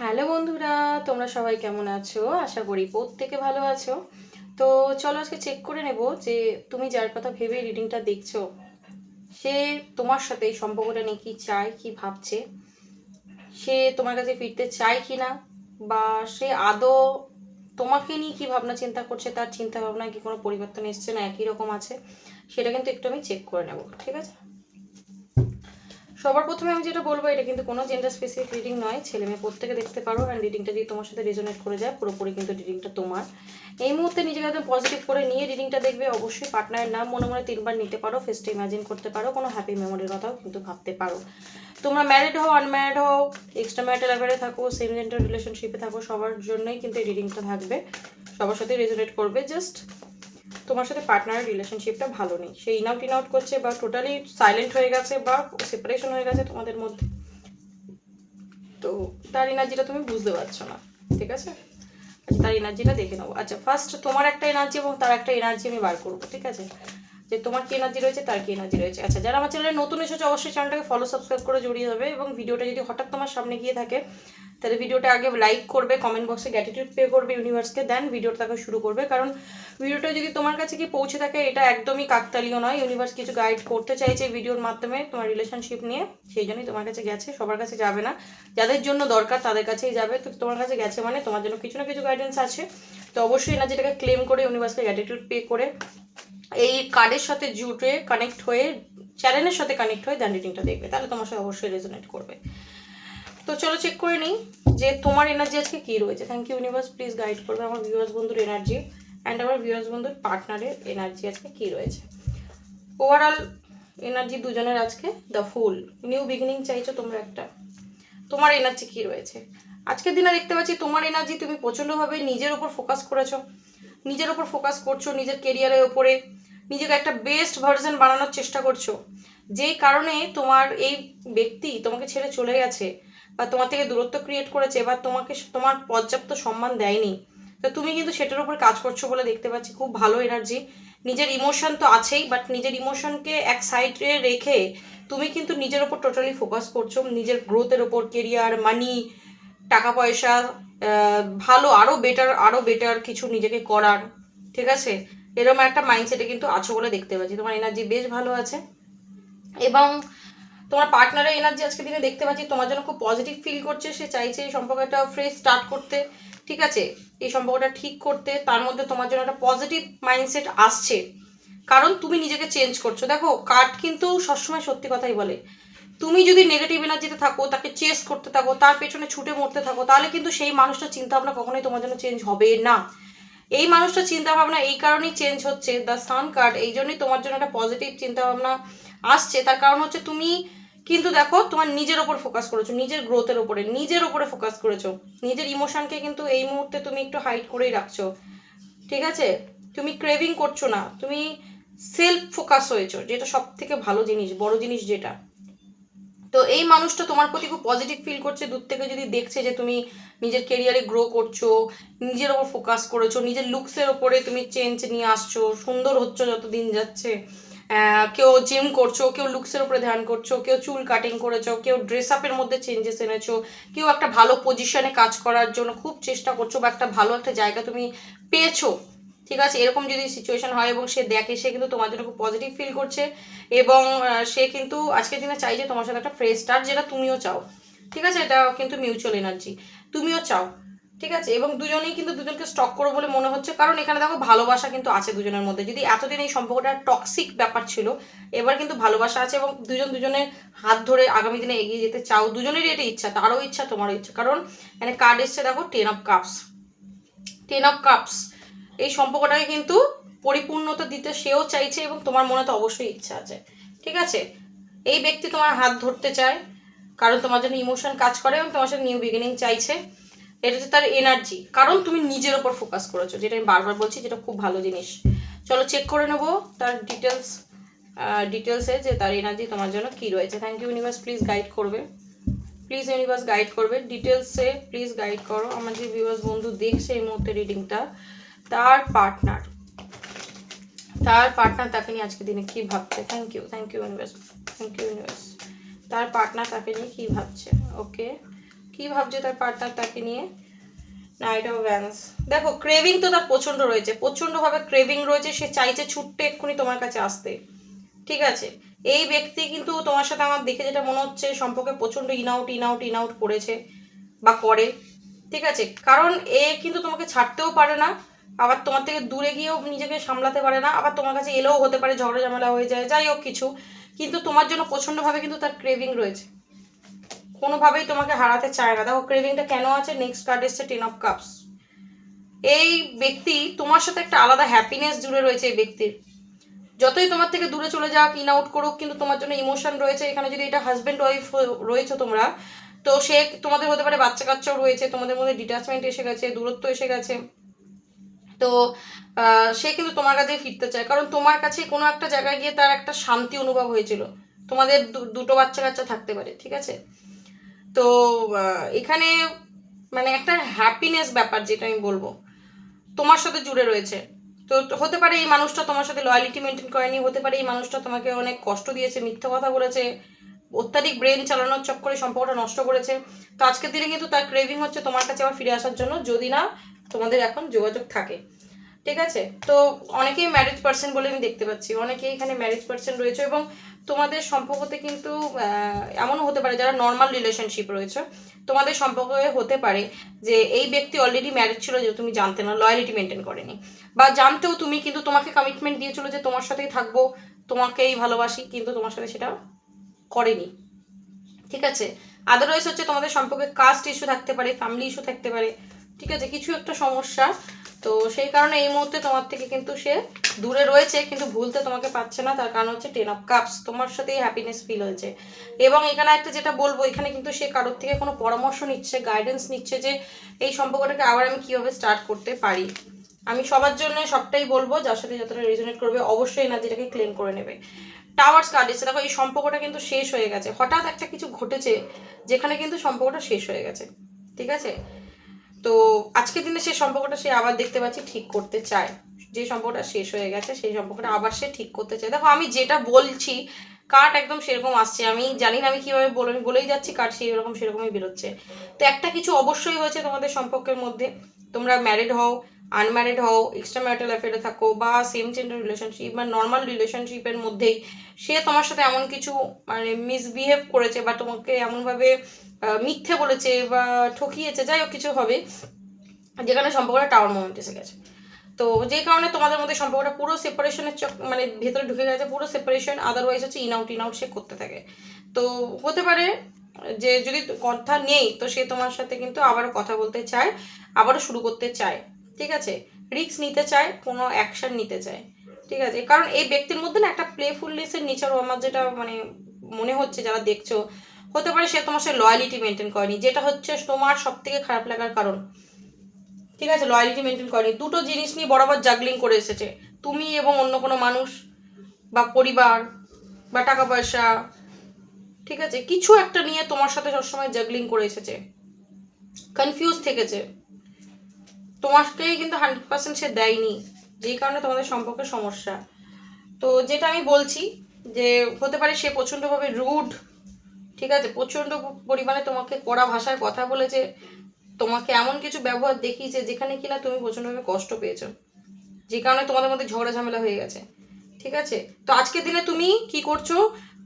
Hello বন্ধুরা, তোমরা সবাই কেমন আছো? আশা করি প্রত্যেকে ভালো আছো। তো চলো আজকে চেক করে নেব যে তুমি যার কথা ভেবে রিডিংটা দেখছো সে তোমার সাথে এই সম্পর্কটা নিয়ে কি চায়, কি ভাবছে, সে তোমার কাছে ফিরতে চায় কি না, বা সে আদৌ তোমাকে নিয়ে কি ভাবনা চিন্তা করছে, তার চিন্তা ভাবনা কি কোনো পরিবর্তন এসছে না একই রকম আছে, সেটা কিন্তু একটু আমি চেক করে নেব, ঠিক আছে? সবার প্রথমে আমি যেটা বলবো, এটা কিন্তু কোনো জেন্ডার স্পেসিফিক রিডিং নয়, ছেলে মেয়ে প্রত্যেকে দেখতে পারো। অ্যান্ড রিডিংটা যদি তোমার সাথে রেজোনেট করে যায় পুরোপুরি কিন্তু রিডিংটা তোমার। এই মুহূর্তে নিজেকে একদম পজিটিভ করে নিয়ে রিডিংটা দেখবে। অবশ্যই পার্টনারের নাম মনে মনে 3বার নিতে পারো, ফেসটা ইমাজিন করতে পারো, কোনো হ্যাপি মেমোরির কথাও কিন্তু ভাবতে পারো। তোমরা ম্যারিড হও, আনম্যারিড হও, এক্সট্রা ম্যারিটাল অ্যাফেয়ারে থাকো, সেম জেন্ডার রিলেশনশিপে থাকো, সবার জন্যই কিন্তু এই রিডিংটা থাকবে, সবার সাথে রেজোনেট করবে। জাস্ট তোমার সাথে পার্টনারের রিলেশনশিপটা ভালো নেই, সে ইন আউট করছে, বা টোটালি সাইলেন্ট হয়ে গেছে, বা সেপারেশন হয়ে গেছে তোমাদের মধ্যে, তো তার এনার্জিটা তুমি বুঝতে পারছো না, ঠিক আছে? আচ্ছা, তার এনার্জিটা দেখে নেবো। আচ্ছা, ফার্স্ট তোমার একটা এনার্জি এবং তার একটা এনার্জি আমি বার করবো, ঠিক আছে? যে তোমার কি এনার্জি রয়েছে, তার কি এনার্জি রয়েছে। আচ্ছা, যারা আমার চ্যানেলে নতুন এসেছে অবশ্যই চ্যানেলটাকে ফলো সাবস্ক্রাইব করে জড়িয়ে যাবে, এবং ভিডিওটা যদি হঠাৎ তোমার সামনে গিয়ে থাকে তাহলে ভিডিওটা আগে লাইক করবে, কমেন্ট বক্সে গ্র্যাটিটিউড পে করবে ইউনিভার্সকে, দেন ভিডিওটাকে শুরু করবে। কারণ ভিডিওটা যদি তোমার কাছে কি পৌঁছে থাকে এটা একদমই কাকতালীয় নয়, ইউনিভার্স কিছু গাইড করতে চাইছে ভিডিওর মাধ্যমে তোমার রিলেশনশিপ নিয়ে, সেই জন্যই তোমার কাছে গেছে, সবার কাছে যাবে না, যাদের জন্য দরকার তাদের কাছেই যাবে। তো তোমার কাছে গেছে মানে তোমার জন্য কিছু না কিছু গাইডেন্স আছে। তো অবশ্যই এনার্জিটাকে ক্লেম করে ইউনিভার্সকে গ্র্যাটিটিউড পে করে এই কার্ডের সাথে জুড়ে কানেক্ট হয়ে, চ্যানেলের সাথে কানেক্ট হয়ে দেন রিডিংটা দেখবে, তাহলে তোমার সাথে অবশ্যই রেজোনেট করবে। তো চলো চেক করে নিই যে তোমার এনার্জি আজকে কি রয়েছে। Thank you universe, please guide করবে আমার ভিউয়ার্স বন্ধুর এনার্জি অ্যান্ড আমার ভিউয়ার্স বন্ধুর পার্টনারের এনার্জি আজকে কি রয়েছে। ওভারঅল এনার্জি দুজনের আজকে দ্য ফুল, নিউ বিগিনিং চাইছো তোমরা একটা। তোমার এনার্জি কি রয়েছে আজকের দিনে? দেখতে পাচ্ছি তোমার এনার্জি, তুমি প্রচণ্ডভাবে নিজের ওপর ফোকাস করেছো, নিজের ওপর ফোকাস করছো, নিজের কেরিয়ারের ওপরে নিজেকে একটা বেস্ট ভার্জন বানানোর চেষ্টা করছো, যেই কারণে তোমার এই ব্যক্তি তোমাকে ছেড়ে চলে গেছে, বা তোমার থেকে দূরত্ব ক্রিয়েট করেছে, বা তোমাকে তোমার পর্যাপ্ত সম্মান দেয়নি। তো তুমি কিন্তু সেটার উপর কাজ করছো বলে দেখতে পাচ্ছি, খুব ভালো এনার্জি। নিজের ইমোশন তো আছেই, বাট নিজের ইমোশনকে এক সাইডে রেখে তুমি কিন্তু নিজের ওপর টোটালি ফোকাস করছো, নিজের গ্রোথের ওপর, কেরিয়ার, মানি, টাকা পয়সা, ভালো, আরও বেটার কিছু নিজেকে করার, ঠিক আছে? এরকম একটা মাইন্ডসেটে কিন্তু আছো বলে দেখতে পাচ্ছি, তোমার এনার্জি বেশ ভালো আছে। এবং তোমার পার্টনারের এনার্জি আজকে দিনে দেখতে পাচ্ছি তোমার জন্য খুব পজিটিভ ফিল করছে, সে চাইছে এই সম্পর্কটা ফ্রেশ স্টার্ট করতে, ঠিক আছে? এই সম্পর্কটা ঠিক করতে, তার মধ্যে তোমার জন্য একটা পজিটিভ মাইন্ডসেট আসছে, কারণ তুমি নিজেকে চেঞ্জ করছো। দেখো, কার্ড কিন্তু সবসময় সত্যি কথাই বলে, তুমি যদি নেগেটিভ এনার্জিতে থাকো, তাকে চেস করতে থাকো, তার পেছনে ছুটে মরতে থাকো, তাহলে কিন্তু সেই মানুষটার চিন্তা ভাবনা কখনোই তোমার জন্য চেঞ্জ হবে না। এই মানুষটার চিন্তা ভাবনা এই কারণেই চেঞ্জ হচ্ছে, দ্য সান কার্ড এই জন্যই তোমার জন্য একটা পজিটিভ চিন্তা ভাবনা আসছে। তার কারণ হচ্ছে তুমি কিন্তু দেখো তোমার নিজের ওপর ফোকাস করেছো, নিজের গ্রোথের ওপরে, নিজের ওপরে ফোকাস করেছো, নিজের ইমোশনকে কিন্তু এই মুহূর্তে তুমি একটু হাইড করেই রাখছো, ঠিক আছে? তুমি ক্রেভিং করছো না, তুমি সেলফ ফোকাস হয়েছো, যেটা সব থেকে ভালো জিনিস, বড় জিনিস যেটা। তো এই মানুষটা তোমার প্রতি খুব পজিটিভ ফিল করছে, দূর থেকে যদি দেখছে যে তুমি নিজের কেরিয়ারে গ্রো করছো, নিজের ওপর ফোকাস করেছো, নিজের লুকসের ওপরে তুমি চেঞ্জ নিয়ে আসছো, সুন্দর হচ্ছে যত দিন যাচ্ছে। কেউ জিম করছো, কেউ লুকসের উপরে ধ্যান করছো, কেউ চুল কাটিং করেছো, কেউ ড্রেস আপের মধ্যে চেঞ্জেস এনেছো, কেউ একটা ভালো পজিশনে কাজ করার জন্য খুব চেষ্টা করছো, বা একটা ভালো একটা জায়গা তুমি পেয়েছো, ঠিক আছে? এরকম যদি সিচুয়েশন হয় এবং সে দেখে, সে কিন্তু তোমার জন্য খুব পজিটিভ ফিল করছে, এবং সে কিন্তু আজকের দিনে চাই যে তোমার সাথে একটা ফ্রেশ স্টার্ট, যেটা তুমিও চাও, ঠিক আছে? এটা কিন্তু মিউচুয়াল এনার্জি, তুমিও চাও, ঠিক আছে? এবং দুজনেই কিন্তু দুজনকে স্টক করো বলে মনে হচ্ছে, কারণ এখানে দেখো ভালোবাসা কিন্তু আছে দুজনের মধ্যে। যদি এতদিন এই সম্পর্কটা টক্সিক ব্যাপার ছিল, এবার কিন্তু ভালোবাসা আছে, এবং দুজনের হাত ধরে আগামী দিনে এগিয়ে যেতে চাও, দুজনেরই এটা ইচ্ছা, তারও ইচ্ছা, তোমারও ইচ্ছা। কারণ এখানে কার্ড এসছে দেখো, 10 অফ কাপস। এই সম্পর্কটাকে কিন্তু পরিপূর্ণতা দিতে সেও চাইছে, এবং তোমার মনে তো অবশ্যই ইচ্ছা আছে, ঠিক আছে? এই ব্যক্তি তোমার হাত ধরতে চায়, কারণ তোমার জন্য ইমোশন কাজ করে এবং তোমার সাথে নিউ বিগিনিং চাইছে। এটা হচ্ছে তার এনার্জি, কারণ তুমি নিজের ওপর ফোকাস করেছো, যেটা আমি বারবার বলছি, যেটা খুব ভালো জিনিস। চলো চেক করে নেবো তার ডিটেলসে যে তার এনার্জি তোমার জন্য কি রয়েছে। Thank you universe, please guide করবে, প্লিজ ইউনিভার্স গাইড করবে, ডিটেলসে প্লিজ গাইড করো আমার যে ভিউয়ার্স বন্ধু দেখছে এই মুহূর্তে রিডিংটা, তার পার্টনার তাকে নিয়ে আজকে দিনে কি ভাবছে। Thank you universe, thank you universe. তার পার্টনার তাকে নিয়ে কি ভাবছে, ওকে, কি কি ভাবছে তার পার্টনার তাকে নিয়ে? Night of Vance. দেখো ক্রেভিং তো তার প্রচণ্ড রয়েছে, প্রচণ্ডভাবে ক্রেভিং রয়েছে, সে চাইছে ছুটতে এক্ষুনি তোমার কাছে আসতে। ঠিক আছে, এই ব্যক্তি কিন্তু তোমার সাথে আমার দেখে যেটা মনে হচ্ছে সম্পর্কে প্রচণ্ড ইন আউট করেছে বা করে। ঠিক আছে, কারণ এ কিন্তু তোমাকে ছাড়তেও পারে না, আবার তোমার থেকে দূরে গিয়েও নিজেকে সামলাতে পারে না, আবার তোমার কাছে এলেও হতে পারে ঝগড়া ঝামেলা হয়ে যায়, যাই হোক কিছু, কিন্তু তোমার জন্য প্রচণ্ডভাবে কিন্তু তার ক্রেভিং রয়েছে, কোনোভাবেই তোমাকে হারাতে চায় না। দেখো ক্রেভিংটা কেন আছে, নেক্সট কার্ড এসছে 10 অফ কাপস। এই ব্যক্তি তোমার সাথে একটা আলাদা হ্যাপিনেস জুড়ে রয়েছে এই ব্যক্তির, যতই তোমার থেকে দূরে চলে যাক, ইন আউট করুক, কিন্তু তোমার জন্য ইমোশন রয়েছে। এখানে যদি এটা হাজব্যান্ড ওয়াইফ রয়েছে তোমরা, তো সে তোমাদের হতে পারে বাচ্চা কাচ্চাও রয়েছে, তোমাদের মধ্যে ডিট্যাচমেন্ট এসে গেছে, দূরত্ব এসে গেছে, তো সে কিন্তু তোমার কাছে ফিরতে চায়, কারণ তোমার কাছে কোনো একটা জায়গায় গিয়ে তার একটা শান্তি অনুভব হয়েছিল। তোমাদের দুটো বাচ্চা কাচ্চা থাকতে পারে, ঠিক আছে, তো এখানে মানে একটা হ্যাপিনেস ব্যাপার যেটা আমি বলবো তোমার সাথে জুড়ে রয়েছে। তো হতে পারে এই মানুষটা তোমার সাথে লয়ালিটি মেনটেন করেনি, হতে পারে এই মানুষটা তোমাকে অনেক কষ্ট দিয়েছে, মিথ্যা কথা বলেছে, অত্যাধিক ব্রেন চালানোর চক্করে সম্পর্কটা নষ্ট করেছে। তো আজকের দিনে কিন্তু তার ক্রেভিং হচ্ছে তোমার কাছে আবার ফিরে আসার জন্য, যদি না তোমাদের এখন যোগাযোগ থাকে। ঠিক আছে, তো অনেকেই ম্যারেজ পার্সন বলে আমি দেখতে পাচ্ছি, অনেকেই এখানে ম্যারেজ পার্সন রয়েছে, এবং তোমাদের সম্পর্কতে কিন্তু এমনও হতে পারে যারা নর্মাল রিলেশনশিপ রয়েছে, তোমাদের সম্পর্কে হতে পারে যে এই ব্যক্তি অলরেডি ম্যারেজ ছিল, যে তুমি জানতে না, লয়ালিটি মেনটেন করেনি, বা জানতেও তুমি কিন্তু তোমাকে কমিটমেন্ট দিয়েছিল যে তোমার সাথেই থাকবো, তোমাকেই ভালোবাসি, কিন্তু তোমার সাথে সেটা করেনি। ঠিক আছে, আদারওয়াইজ হচ্ছে তোমাদের সম্পর্কে কাস্ট ইস্যু থাকতে পারে, ফ্যামিলি ইস্যু থাকতে পারে, ঠিক আছে, কিছু একটা সমস্যা। তো সেই কারণে এই মুহূর্তে তোমার থেকে কিন্তু সে দূরে রয়েছে, কিন্তু ভুলতে তোমাকে পাচ্ছে না, তার কারণ হচ্ছে 10 অফ কাপস, তোমার সাথেই হ্যাপিনেস ফিল হয়েছে। এবং এখানে একটা যেটা বলবো, এখানে কিন্তু সে কারোর থেকে কোনো পরামর্শ নিচ্ছে, গাইডেন্স নিচ্ছে যে এই সম্পর্কটাকে আবার আমি কিভাবে স্টার্ট করতে পারি। আমি সবার জন্য সবটাই বলবো, যার সাথে যতটা রেজোনেট করবে অবশ্যই না যেটাকে ক্লেম করে নেবে। টাওয়ার্স কার্ড এসে দেখো এই সম্পর্কটা কিন্তু শেষ হয়ে গেছে, হঠাৎ একটা কিছু ঘটেছে যেখানে কিন্তু সম্পর্কটা শেষ হয়ে গেছে। ঠিক আছে, তো আজকের দিনে সেই সম্পর্কটা সে আবার দেখতে পাচ্ছি ঠিক করতে চায়, যে সম্পর্কটা শেষ হয়ে গেছে সেই সম্পর্কটা আবার সে ঠিক করতে চায়। দেখো আমি যেটা বলছি কার্ড একদম সেরকম আসছে, আমি জানি না আমি কিভাবে আমি বলেই যাচ্ছি, কার্ড সেই রকম সেরকমই বেরোচ্ছে। তো একটা কিছু অবশ্যই হয়েছে তোমাদের সম্পর্কের মধ্যে, তোমরা ম্যারিড হও, আনম্যারিড হও, এক্সট্রা ম্যারিটাল অ্যাফেয়ারে থাকো, বা সেম জেন্ডার রিলেশনশিপ বা নর্মাল রিলেশনশিপের মধ্যেই সে তোমার সাথে এমন কিছু মানে মিসবিহেভ করেছে, বা তোমাকে এমনভাবে মিথ্যে বলেছে বা ঠকিয়েছে, যাই হোক কিছু হবে, যেখানে সম্পর্কটা টাওয়ার মোমেন্ট এসে গেছে। তো যেই কারণে তোমাদের মধ্যে সম্পর্কটা পুরো সেপারেশনের মানে ভেতরে ঢুকে গেছে, পুরো সেপারেশন, আদারওয়াইজ হচ্ছে ইন আউট সে করতে থাকে। তো হতে পারে যে যদি কথা নেই, তো সে তোমার সাথে কিন্তু আবারও কথা বলতে চায়, আবারও শুরু করতে চায়। ঠিক আছে, রিস্ক নিতে চায়, কোনো অ্যাকশন নিতে চায়। ঠিক আছে, কারণ এই ব্যক্তির মধ্যে না একটা প্লেফুলনেসের নেচারও আমার যেটা মানে মনে হচ্ছে যারা দেখছো, হতে পারে সে তোমার সাথে লয়ালিটি মেনটেন করেনি, যেটা হচ্ছে তোমার সব থেকে খারাপ লাগার কারণ। ঠিক আছে, লয়ালিটি মেনটেন করেনি, দুটো জিনিস নিয়ে বরাবর জাগলিং করে এসেছে, তুমি এবং অন্য কোনো মানুষ বা পরিবার বা টাকা পয়সা, ঠিক আছে, কিছু একটা নিয়ে তোমার সাথে সবসময় জাগলিং করে এসেছে, কনফিউজ থেকেছে, তোমাকেই কিন্তু 100% সে দেয়নি, যেই কারণে তোমাদের সম্পর্কে সমস্যা। তো যেটা আমি বলছি যে হতে পারে সে প্রচণ্ডভাবে রুড, ঠিক আছে, প্রচণ্ড পরিমাণে তোমাকে কড়া ভাষায় কথা বলেছে, তোমাকে এমন কিছু ব্যবহার দেখিয়েছে যেখানে কিনা তুমি প্রচণ্ডভাবে কষ্ট পেয়েছো, যে কারণে তোমাদের মধ্যে ঝগড়া ঝামেলা হয়ে গেছে। ঠিক আছে, তো আজকের দিনে তুমি কি করছো,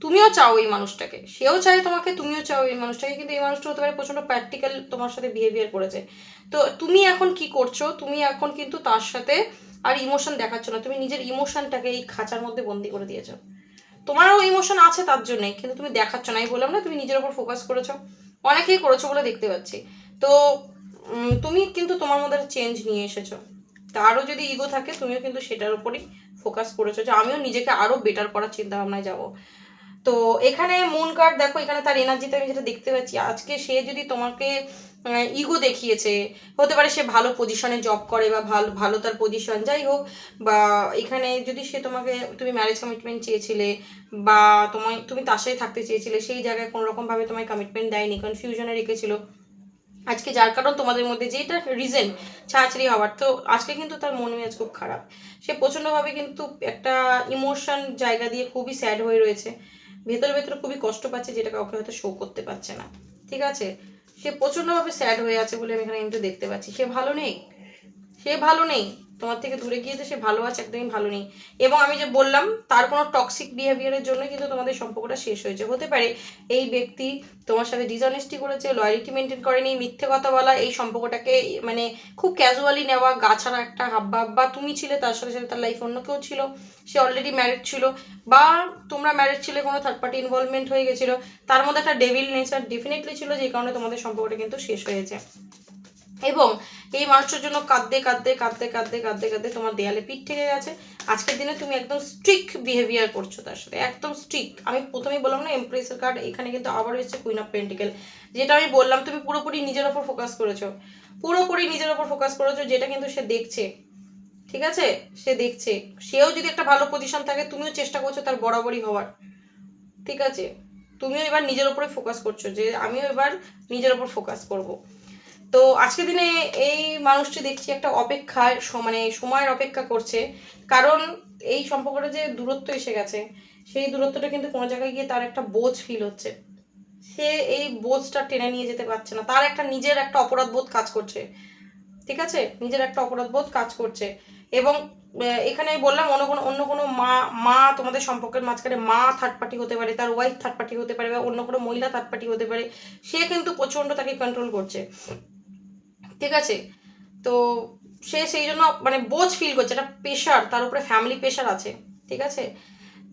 তুমিও চাও এই মানুষটাকে, সেও চায় তোমাকে, তুমিও চাও এই মানুষটাকে, কিন্তু এই মানুষটা হতে পারে প্রচণ্ড প্র্যাকটিক্যাল তোমার সাথে বিহেভিয়ার করেছে। তো তুমি এখন কি করছো, তুমি এখন কিন্তু তার সাথে আর ইমোশন দেখাচ্ছ না, তুমি নিজের ইমোশনটাকে এই খাঁচার মধ্যে বন্দি করে দিয়েছো। তোমারও ইমোশন আছে তার জন্যই, কিন্তু তুমি দেখাচ্ছ না, আমি বললাম না তুমি নিজের ওপর ফোকাস করেছো, অনেকেই করেছো বলে দেখতে পাচ্ছি। তো তুমি কিন্তু তোমার মধ্যে চেঞ্জ নিয়ে এসেছো, তারও যদি ইগো থাকে তুমিও কিন্তু সেটার উপরই ফোকাস করেছো যে আমিও নিজেকে আরও বেটার করার চিন্তা ভাবনায় যাবো। তো এখানে মুন কার্ড দেখো, এখানে তার এনার্জিতে আমি যেটা দেখতে পাচ্ছি, আজকে সে যদি তোমাকে ইগো দেখিয়েছে, হতে পারে সে ভালো পজিশনে জব করে বা ভালো ভালো তার পজিশন, যাই হোক, বা এখানে যদি সে তোমাকে, তুমি ম্যারেজ কমিটমেন্ট চেয়েছিলে বা তুমি তার সাথে থাকতে চেয়েছিলে, সেই জায়গায় কোনো রকমভাবে তোমায় কমিটমেন্ট দেয়নি, কনফিউশনে রেখেছিল, আজকে যার কারণ তোমাদের মধ্যে যেটা রিজন ছাড়াছাড়ি হওয়ার, তো আজকে কিন্তু তার মন মেজাজ খুব খারাপ, সে প্রচণ্ডভাবে কিন্তু একটা ইমোশন জায়গা দিয়ে খুবই স্যাড হয়ে রয়েছে, ভেতরে ভেতরে খুবই কষ্ট পাচ্ছে, যেটা কাউকে হয়তো শো করতে পারছে না। ঠিক আছে, সে প্রচণ্ডভাবে স্যাড হয়ে আছে বলে আমি এখানে কিন্তু দেখতে পাচ্ছি। সে ভালো নেই, সে ভালো নেই, তোমার থেকে দূরে গিয়ে যে সে ভালো আছে একদমই ভালো নেই। এবং আমি যে বললাম তার কোনো টক্সিক বিহেভিয়ারের জন্য কিন্তু তোমাদের সম্পর্কটা শেষ হয়েছে। হতে পারে এই ব্যক্তি তোমার সাথে ডিসঅনেস্টি করেছে, লয়ালিটি মেনটেন করেনি, মিথ্যে কথা বলা, এই সম্পর্কটাকে মানে খুব ক্যাজুয়ালি নেওয়া, গা ছাড়া একটা হাবভাব, বা তুমি ছিলে তার সাথে সাথে তার লাইফ অন্য কেউ ছিল, সে অলরেডি ম্যারিড ছিল, বা তোমরা ম্যারিড ছিলে, কোনো থার্ড পার্টি ইনভলভমেন্ট হয়ে গেছিলো, তার মধ্যে একটা ডেভিল নেচার ডেফিনেটলি ছিল, যে কারণে তোমাদের সম্পর্কটা কিন্তু শেষ হয়েছে। এবং এই মানুষটার জন্য কাঁদতে কাঁদতে কাঁদতে কাঁদতে কাঁদতে কাঁদতে তোমার দেয়ালে পিঠ থেকে গেছে। আজকের দিনে তুমি একদম স্ট্রিক্ট বিহেভিয়ার করছো তার সাথে, একদম স্ট্রিক্ট। আমি প্রথমেই বললাম না এমপ্রেসের কার্ড, এখানে কিন্তু আবার এসেছে কুইন অফ পেন্টিকেল। যেটা আমি বললাম তুমি পুরোপুরি নিজের ওপর ফোকাস করেছো, পুরোপুরি নিজের ওপর ফোকাস করেছো, যেটা কিন্তু সে দেখছে। ঠিক আছে, সে দেখছে। সেও যদি একটা ভালো পজিশন থাকে, তুমিও চেষ্টা করছো তার বরাবরই হওয়ার। ঠিক আছে, তুমিও এবার নিজের ওপরে ফোকাস করছো যে আমিও এবার নিজের ওপর ফোকাস করব। তো আজকের দিনে এই মানুষটি দেখছি একটা অপেক্ষায় মানে সময়ের অপেক্ষা করছে, কারণ এই সম্পর্কটা যে দূরত্ব এসে গেছে, সেই দূরত্বটা কিন্তু কোনো জায়গায় গিয়ে তার একটা বোঝ ফিল হচ্ছে। সে এই বোঝটা টেনে নিয়ে যেতে পারছে না, তার একটা নিজের একটা অপরাধ বোধ কাজ করছে। ঠিক আছে, নিজের একটা অপরাধ বোধ কাজ করছে। এবং এখানে বললাম অন্য কোনো মা মা তোমাদের সম্পর্কের মাঝখানে মা থার্ড পার্টি হতে পারে, তার ওয়াইফ থার্ড পার্টি হতে পারে, বা অন্য কোনো মহিলা থার্ড পার্টি হতে পারে। সে কিন্তু প্রচণ্ড তাকে কন্ট্রোল করছে। ঠিক আছে, তো সে সেই জন্য মানে বোঝ ফিল করছে, একটা প্রেশার তার উপরে, ফ্যামিলি প্রেশার আছে। ঠিক আছে,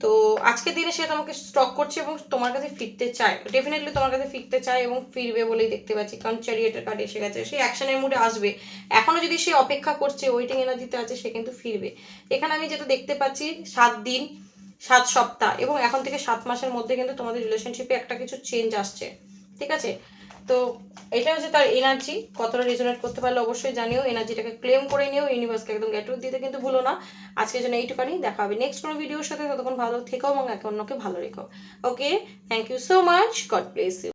তো আজকের দিনে সে তোমাকে স্টক করছে এবং তোমার কাছে ফিরতে চায়, ডেফিনেটলি তোমার কাছে ফিরতে চায় এবং ফিরবে বলেই দেখতে পাচ্ছি, কারণ চ্যারিয়েটের কার্ড এসে গেছে। সে অ্যাকশনের মুডে আসবে। এখনো যদি সে অপেক্ষা করছে, ওয়েটিং এনার্জিতে আছে, সে কিন্তু ফিরবে। এখানে আমি যেটা দেখতে পাচ্ছি 7 দিন, 7 সপ্তাহ এবং এখন থেকে 7 মাসের মধ্যে কিন্তু তোমাদের রিলেশনশিপে একটা কিছু চেঞ্জ আসছে। ঠিক আছে, তো এটা হচ্ছে তার এনার্জি। কতটা রেজোনেট করতে পারলে অবশ্যই জানিও, এনার্জিটাকে ক্লেম করে নিও, ইউনিভার্সকে একদম গ্যাটুট দিতে কিন্তু ভুলো না। আজকের জন্য এইটুখানি, দেখা হবে নেক্সট কোনো ভিডিওর সাথে। ততক্ষণ ভালো থেকো এবং একে অন্যকে ভালো রেখো। Okay, thank you so much, God bless you.